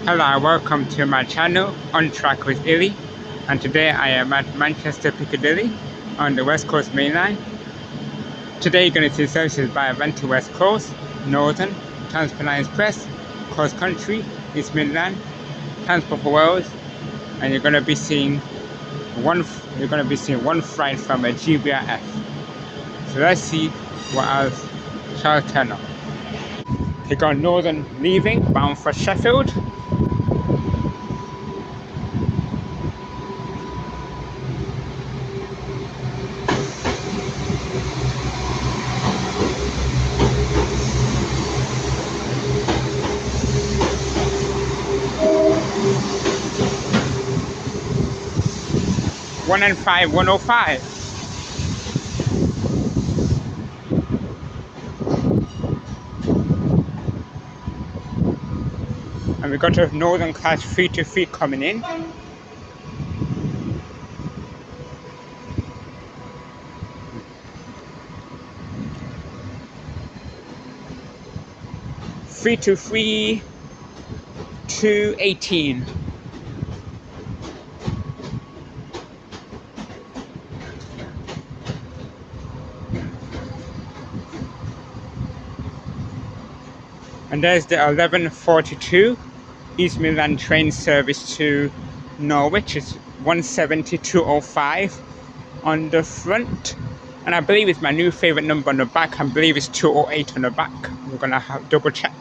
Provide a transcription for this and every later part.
Hello, welcome to my channel, On Track with Illy, and today I am at Manchester Piccadilly on the West Coast main line. Today you're going to see services by Avanti West Coast, Northern, Transpennine Express, Cross Country, East Midlands, Transport for Wales, and you're going to be seeing one flight from a GBRF. So let's see what else shall turn up. You got Northern leaving, bound for Sheffield. One and 5, 105. And we got a Northern Class 323 coming in. Three to 218. And there's the 1142 East Midlands train service to Norwich. It's 170-205 on the front. And I believe it's my new favourite number on the back. I believe it's 208 on the back. We're going to have double check.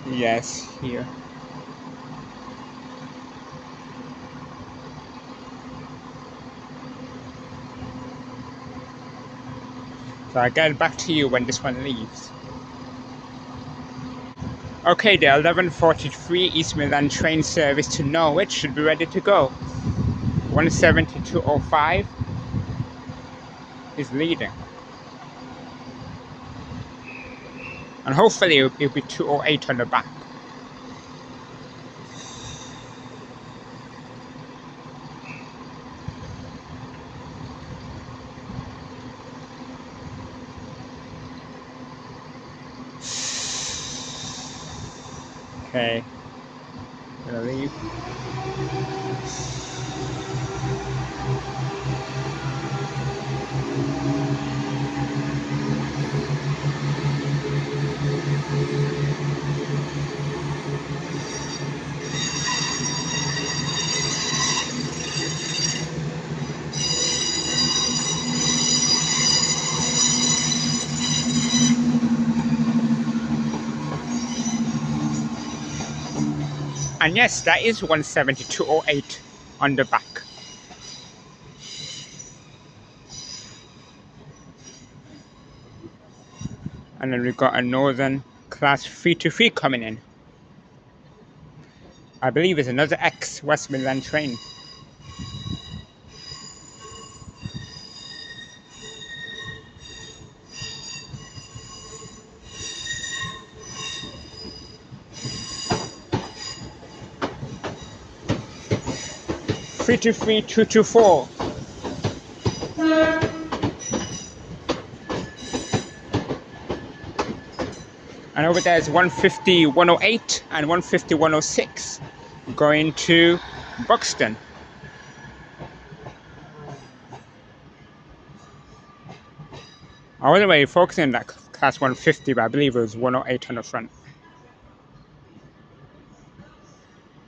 Yes, here. So I'll get back to you when this one leaves. Okay, the 1143 East Midlands train service to Norwich should be ready to go. 170-205 is leading. And hopefully it'll be 208 on the back. Okay, gonna leave. And yes, that is 170-208 on the back. And then we've got a Northern Class 323 coming in. I believe it's another ex-West Midlands train. Three to 224. And over there is 150-108 and 150-106 going to Buxton. I wasn't really focusing on that class 150, but I believe it was 108 on the front.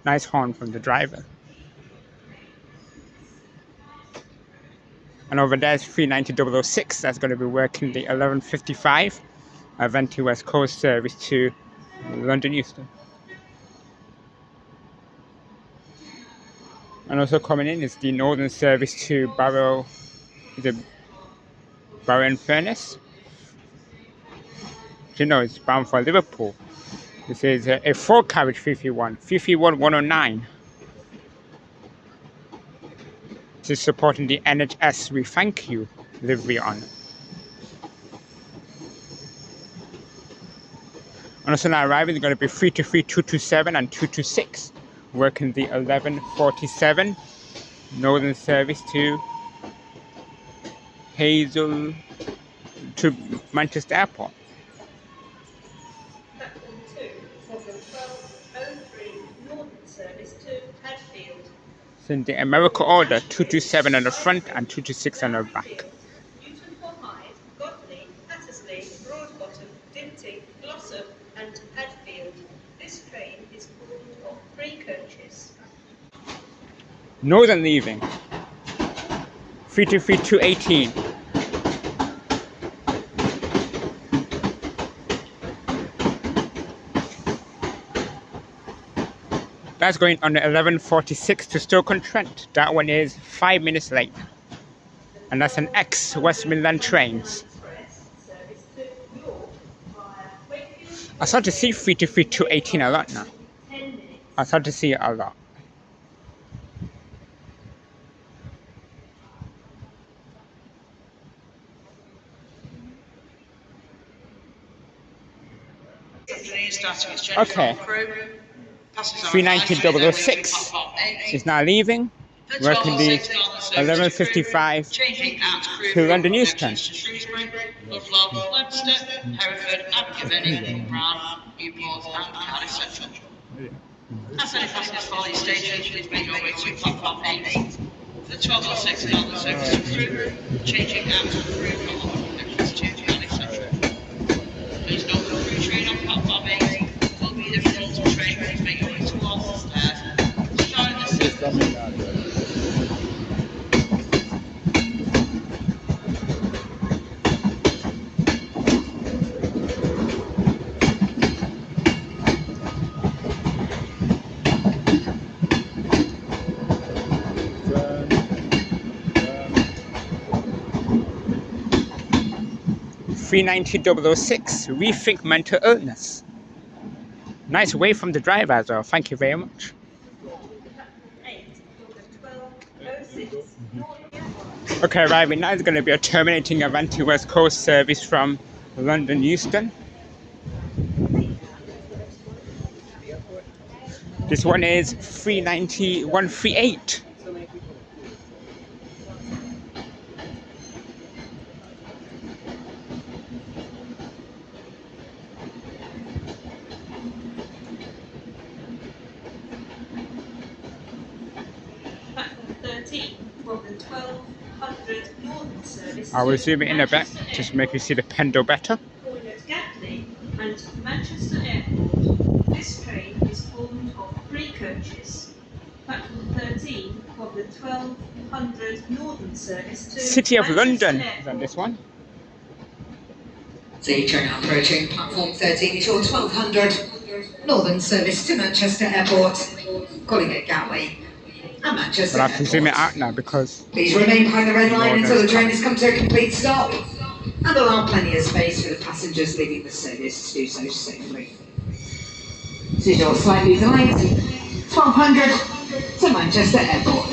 Nice horn from the driver. And over there is 390-006. That's going to be working the 1155 Avanti West Coast service to London Euston. And also coming in is the Northern service to Barrow and Furness. You know, it's bound for Liverpool. This is a 4-carriage 331 109. This is supporting the NHS We Thank You livery on. And also now arriving is going to be 323, 227 and 226, working the 1147 Northern service to Hazel to Manchester Airport. Platform 2, problem 1203, Northern service to Hadfield. So in the America order, 227 on the front and 226 on the back. Newton for Hyde, Godley, Hattersley, Broadbottom, Dinting, Glossop and Hadfield. This train is formed of 3 coaches. Northern leaving 323 218. That's going on the 1146 to Stoke-on-Trent. That one is 5 minutes late. And that's an ex West Midlands Trains. I start to see 323 218 a lot now. I start to see it a lot. Okay. 390 is now leaving, working the 1155 to London Euston. As any passengers for these stations, please make your way to platform 8. The 1206 Northern service to Crewe, changing out to Crewe from next to Canning Central. Please note the Crewe train on platform 8 will be the front train. Please make your way towards the stairs. To join the system. $390,006, rethink mental illness. Nice way from the driver as well, thank you very much. Okay, right, now it's going to be a terminating Avanti West Coast service from London Euston. This one is 390,138. From the 1200 Northern service. I will zoom it in a bit, just make you see the pendle better. Gatley and Manchester Airport. This train is formed of 3 coaches. Platform 13 from the 1200 Northern service to City of Manchester London Airport. is on this one. The train now approaching platform 13 is your 1200 Northern service to Manchester Airport, calling at Gatwick and Manchester But I have to zoom it Airport. out now because Please remain behind the red line until the train has come to a complete stop and allow plenty of space for the passengers leaving the service to do so safely. This is your slightly delayed 1200 to Manchester Airport.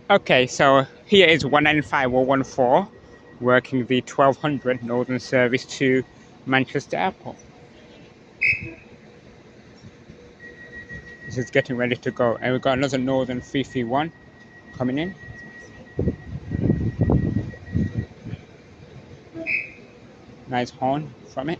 Okay, so here is 195014 working the 1200 Northern service to Manchester Airport. This is getting ready to go, and we've got another Northern 331 coming in. Nice horn from it.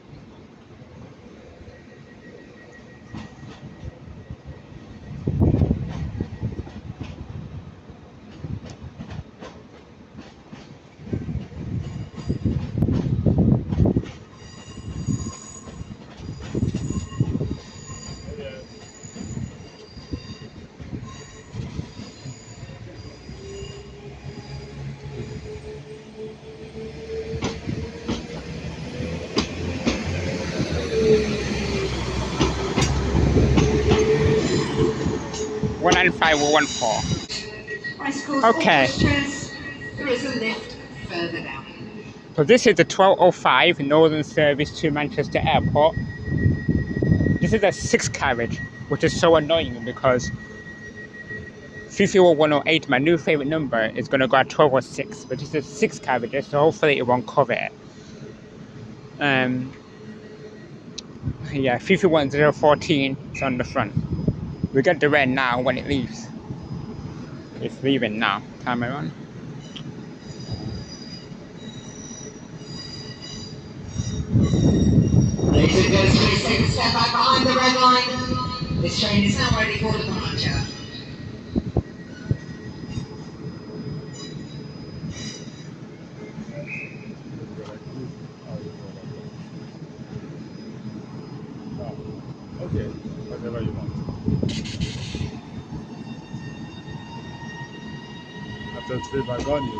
One 95014. Okay. There is a lift further down. So this is the 1205 Northern service to Manchester Airport. This is a 6 carriage, which is so annoying because 33108, my new favourite number, is going to go at 1206, but this is 6 carriages, so hopefully it won't cover it. Yeah, 33114 is on the front. We get the red now when it leaves. It's leaving now. Camera on. Ladies and gentlemen, please take a step back behind the red line. This train is now ready for departure. Okay, whatever you want. After 3 wagons,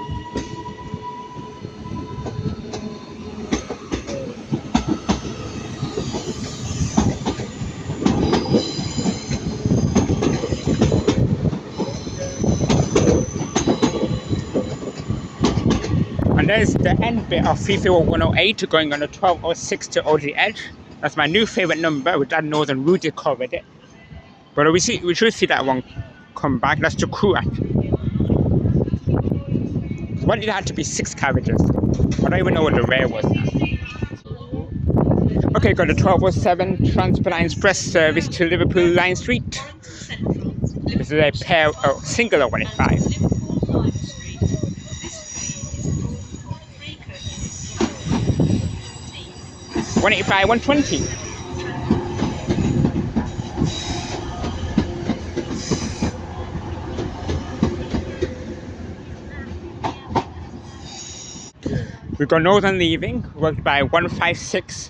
And there's the end bit of 33108 going on the 1206 to Oldie Edge. That's my new favourite number, with that Northern Rudy covered it. But we should see that one come back. That's the crew actually. Why did it have to be 6 carriages? I don't even know what the rare was now. Okay, got the 1207 Transpennine Express service to Liverpool Line Street. This is a singular 185. 185, 120. We've got Northern leaving, worked by 156,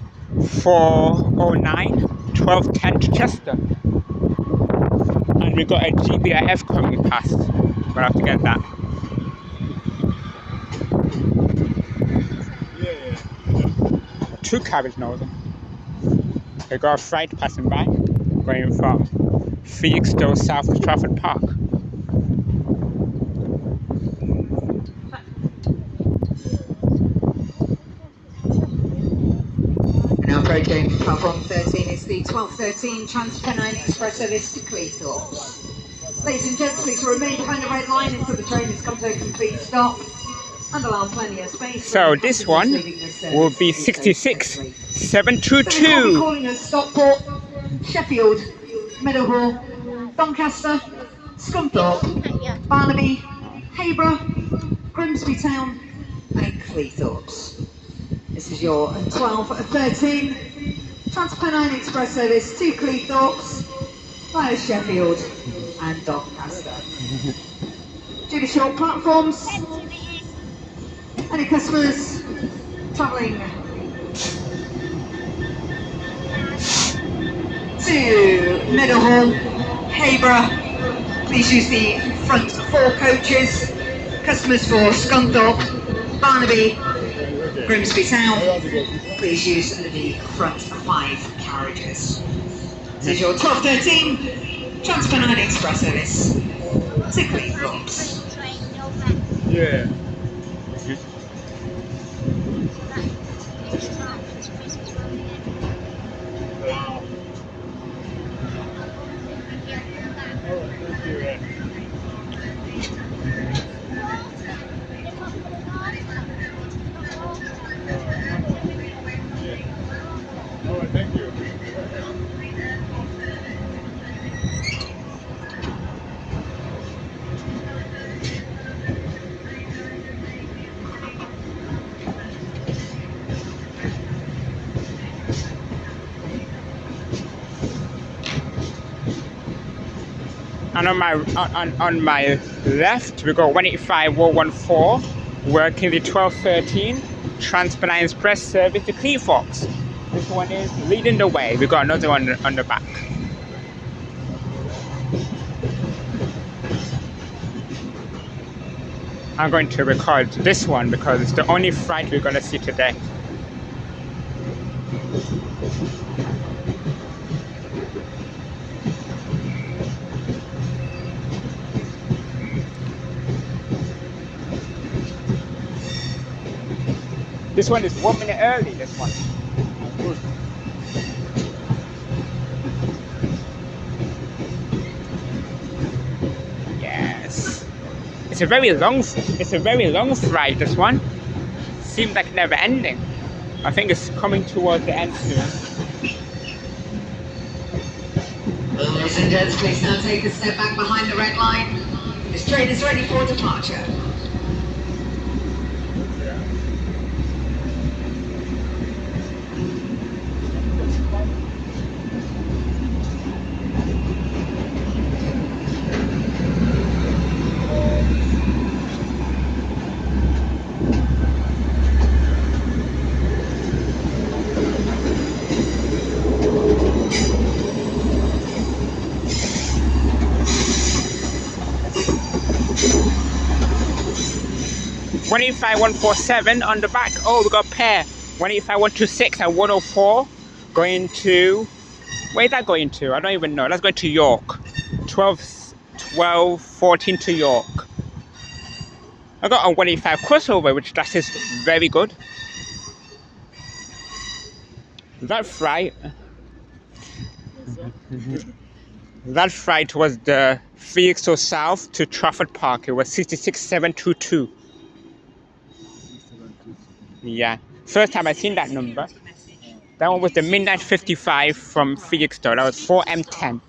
409, 1210 to Chester. And we've got a GBRF coming past. We'll have to get that. yeah. 2 carriage Northern. We've got a freight passing by, going from Felixstowe south to Trafford Park. Now approaching platform 13 is the 1213 Transpennine Express service to Cleethorpes. Ladies and gents, please remain behind the red line until the train has come to a complete stop and allow plenty of space. So this one will be 66, 722. We'll be calling at Stockport, Sheffield, Meadowhall, Doncaster, Scunthorpe, Barnaby, Hayborough, Grimsby Town and Cleethorpes. This is your 1213 Transpennine Express service to Cleethorpes via Sheffield and Doncaster. Due to short platforms, any customers travelling to Meadowhall, Hayborough, please use the front 4 coaches. Customers for Scunthorpe, Barnaby, Grimsby Town, please use the front 5 carriages. This is your 1213 Transpennine Express service to Cleethorpes. Yeah. Thank you. And on my left, we got 185 114, working the 1213 Transpennine Express service to Cleethorpes. This one is leading the way. We got another one on the back. I'm going to record this one because it's the only flight we're going to see today. This one is 1 minute early, this one. Yeah. It's a very long flight, this one. Seems like never ending. I think it's coming towards the end soon. Ladies and gents, please now take a step back behind the red line. This train is ready for departure. One 147 on the back. Oh, we got a pair. 185-126 and 104 going to. Where's that going to? I don't even know. That's going to York. 14 to York. I got a 185 crossover, which that is very good. That flight. That flight was the Felixstowe South to Trafford Park. It was 66722. Yeah, first time I seen that number. That one was the Midnight 55 from Felixstowe. That was 4M10.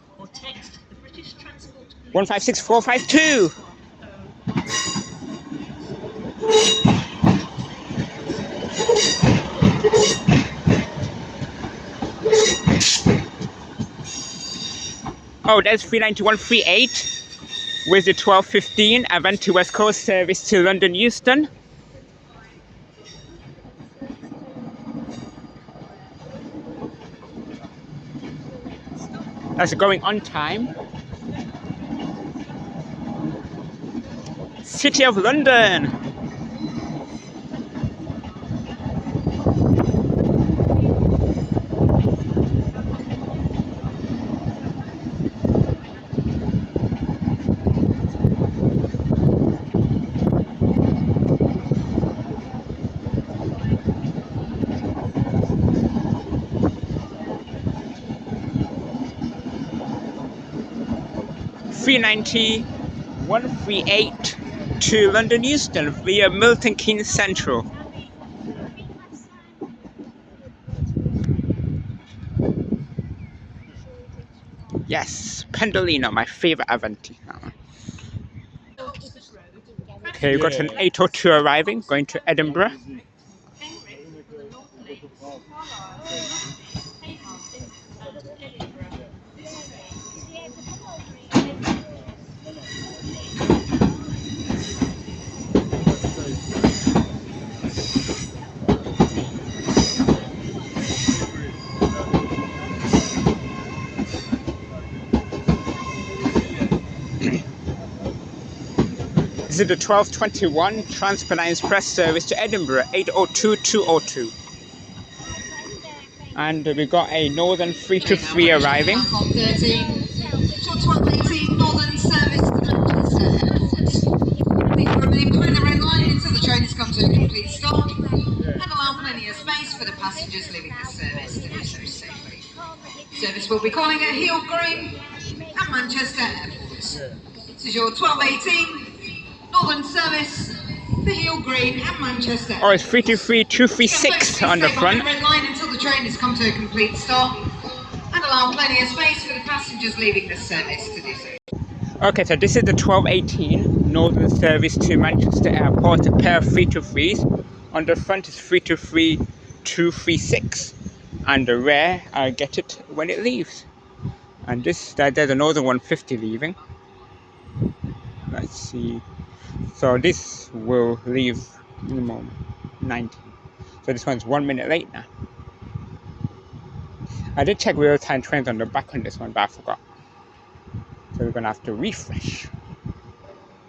156452. Oh, there's 39138 with the 1215 Avanti West Coast service to London Euston. That's going on time. City of London. (390-138) to London Euston via Milton Keynes Central. Yes, Pendolino, my favorite Avanti. Okay, we've got an 802 arriving, going to Edinburgh. This is the 1221 Transpennine Express service to Edinburgh, 802-202. And we got a Northern 323 arriving. Platform 13, short 1218 Northern service to Manchester Airport. Please remain behind the red line until the train has come to a complete stop and allow plenty of space for the passengers leaving the service to do so safely. Service will be calling at Heel Green at Manchester Airport. This is your 1218 Northern service for Heel Green and Manchester. Oh, it's 323-236 on the front. Red line until the train has come to a complete stop and allow plenty of space for the passengers leaving the service to do so. Okay, so this is the 1218 Northern service to Manchester Airport, a pair of 323s. On the front is 323-236, and the rear I'll get it when it leaves. And there's a Northern 150 leaving. Let's see. So this will leave in the moment 19. So this one's 1 minute late now. I did check real-time trains on the back on this one, but I forgot. So we're gonna have to refresh.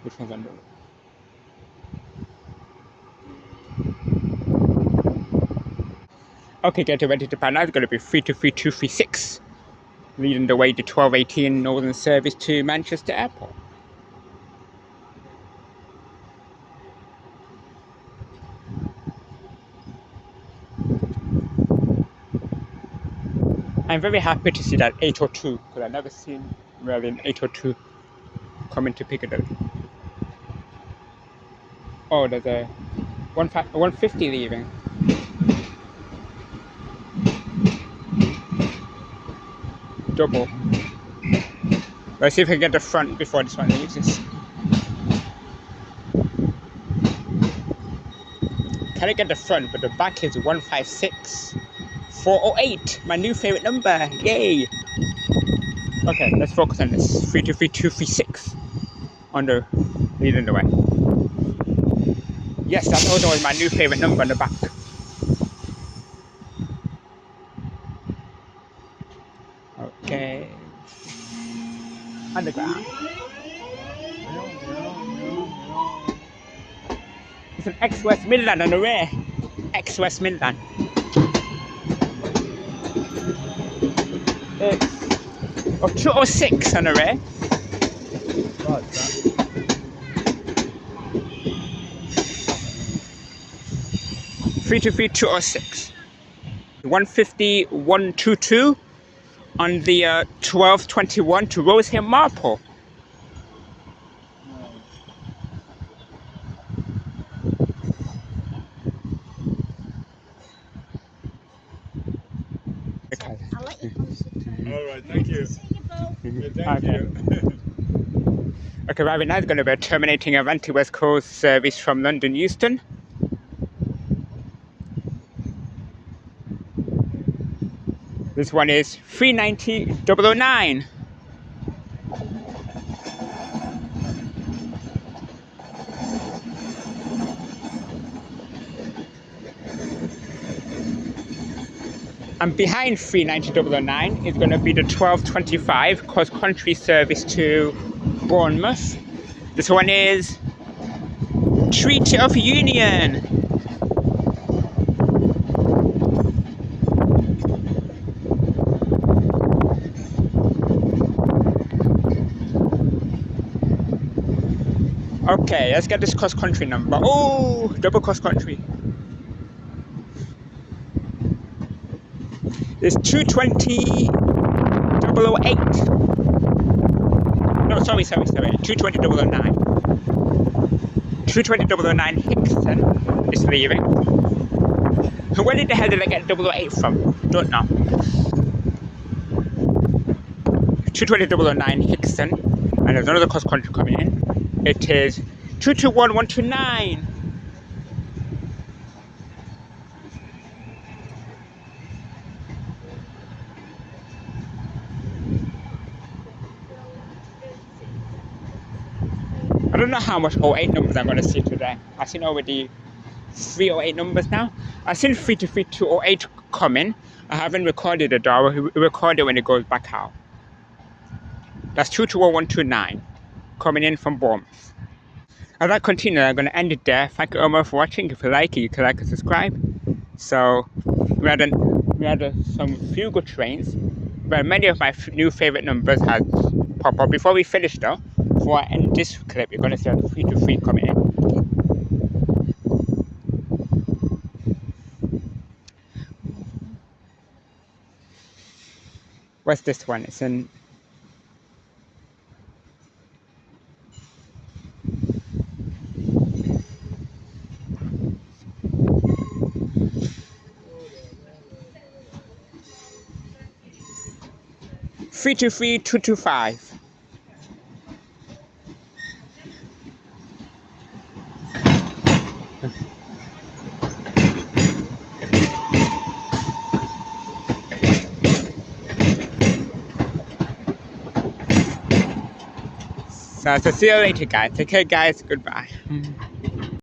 Which one's on the... Okay, get ready to depart now. It's gonna be 323-236, leading the way to 1218 Northern service to Manchester Airport. I'm very happy to see that 802, because I've never seen really an 802 coming to Piccadilly. Oh, there's a 150 leaving. Double. Let's see if we can get the front before this one leaves us. Can I get the front, but the back is 156. 408, my new favorite number. Yay! Okay, let's focus on this. 323236 on the leading the way. Yes, that also was my new favorite number on the back. Okay. Underground. It's an ex-West Midland on the rear. Ex-West Midland. It's 206 on the rear. Right, 323-206. 150, 122 on the 1221 to Rosehill Marple. Okay. I'll let you concentrate. All right, thank you. See you both. Yeah, thank you. Okay, right now is going to be terminating Avanti West Coast service from London Euston. This one is 390-009. And behind 390-009 is going to be the 1225 cross country service to Bournemouth. This one is Treaty of Union. Okay, let's get this cross country number. Oh, double cross country. It's 220-008. No, sorry. 220-009. 220-009 Hickson is leaving. Where the hell did I get 008 from? Don't know. 220-009 Hickson. And there's another cross country coming in. It is 221-129. I don't know how much 08 numbers I'm going to see today. I've seen already 308 numbers now. I've seen 323-208 coming. I haven't recorded it, though. I'll record it when it goes back out. That's 221-129 coming in from Bournemouth. As I continue, I'm going to end it there. Thank you all much for watching. If you like it, you can like and subscribe. So, we had some few good trains, but many of my new favorite numbers has popped up. Before we finish though, before I end this clip, you're going to see the 323 coming in. What's this one? It's in 323-225. So see you later, guys. Take care, guys. Goodbye.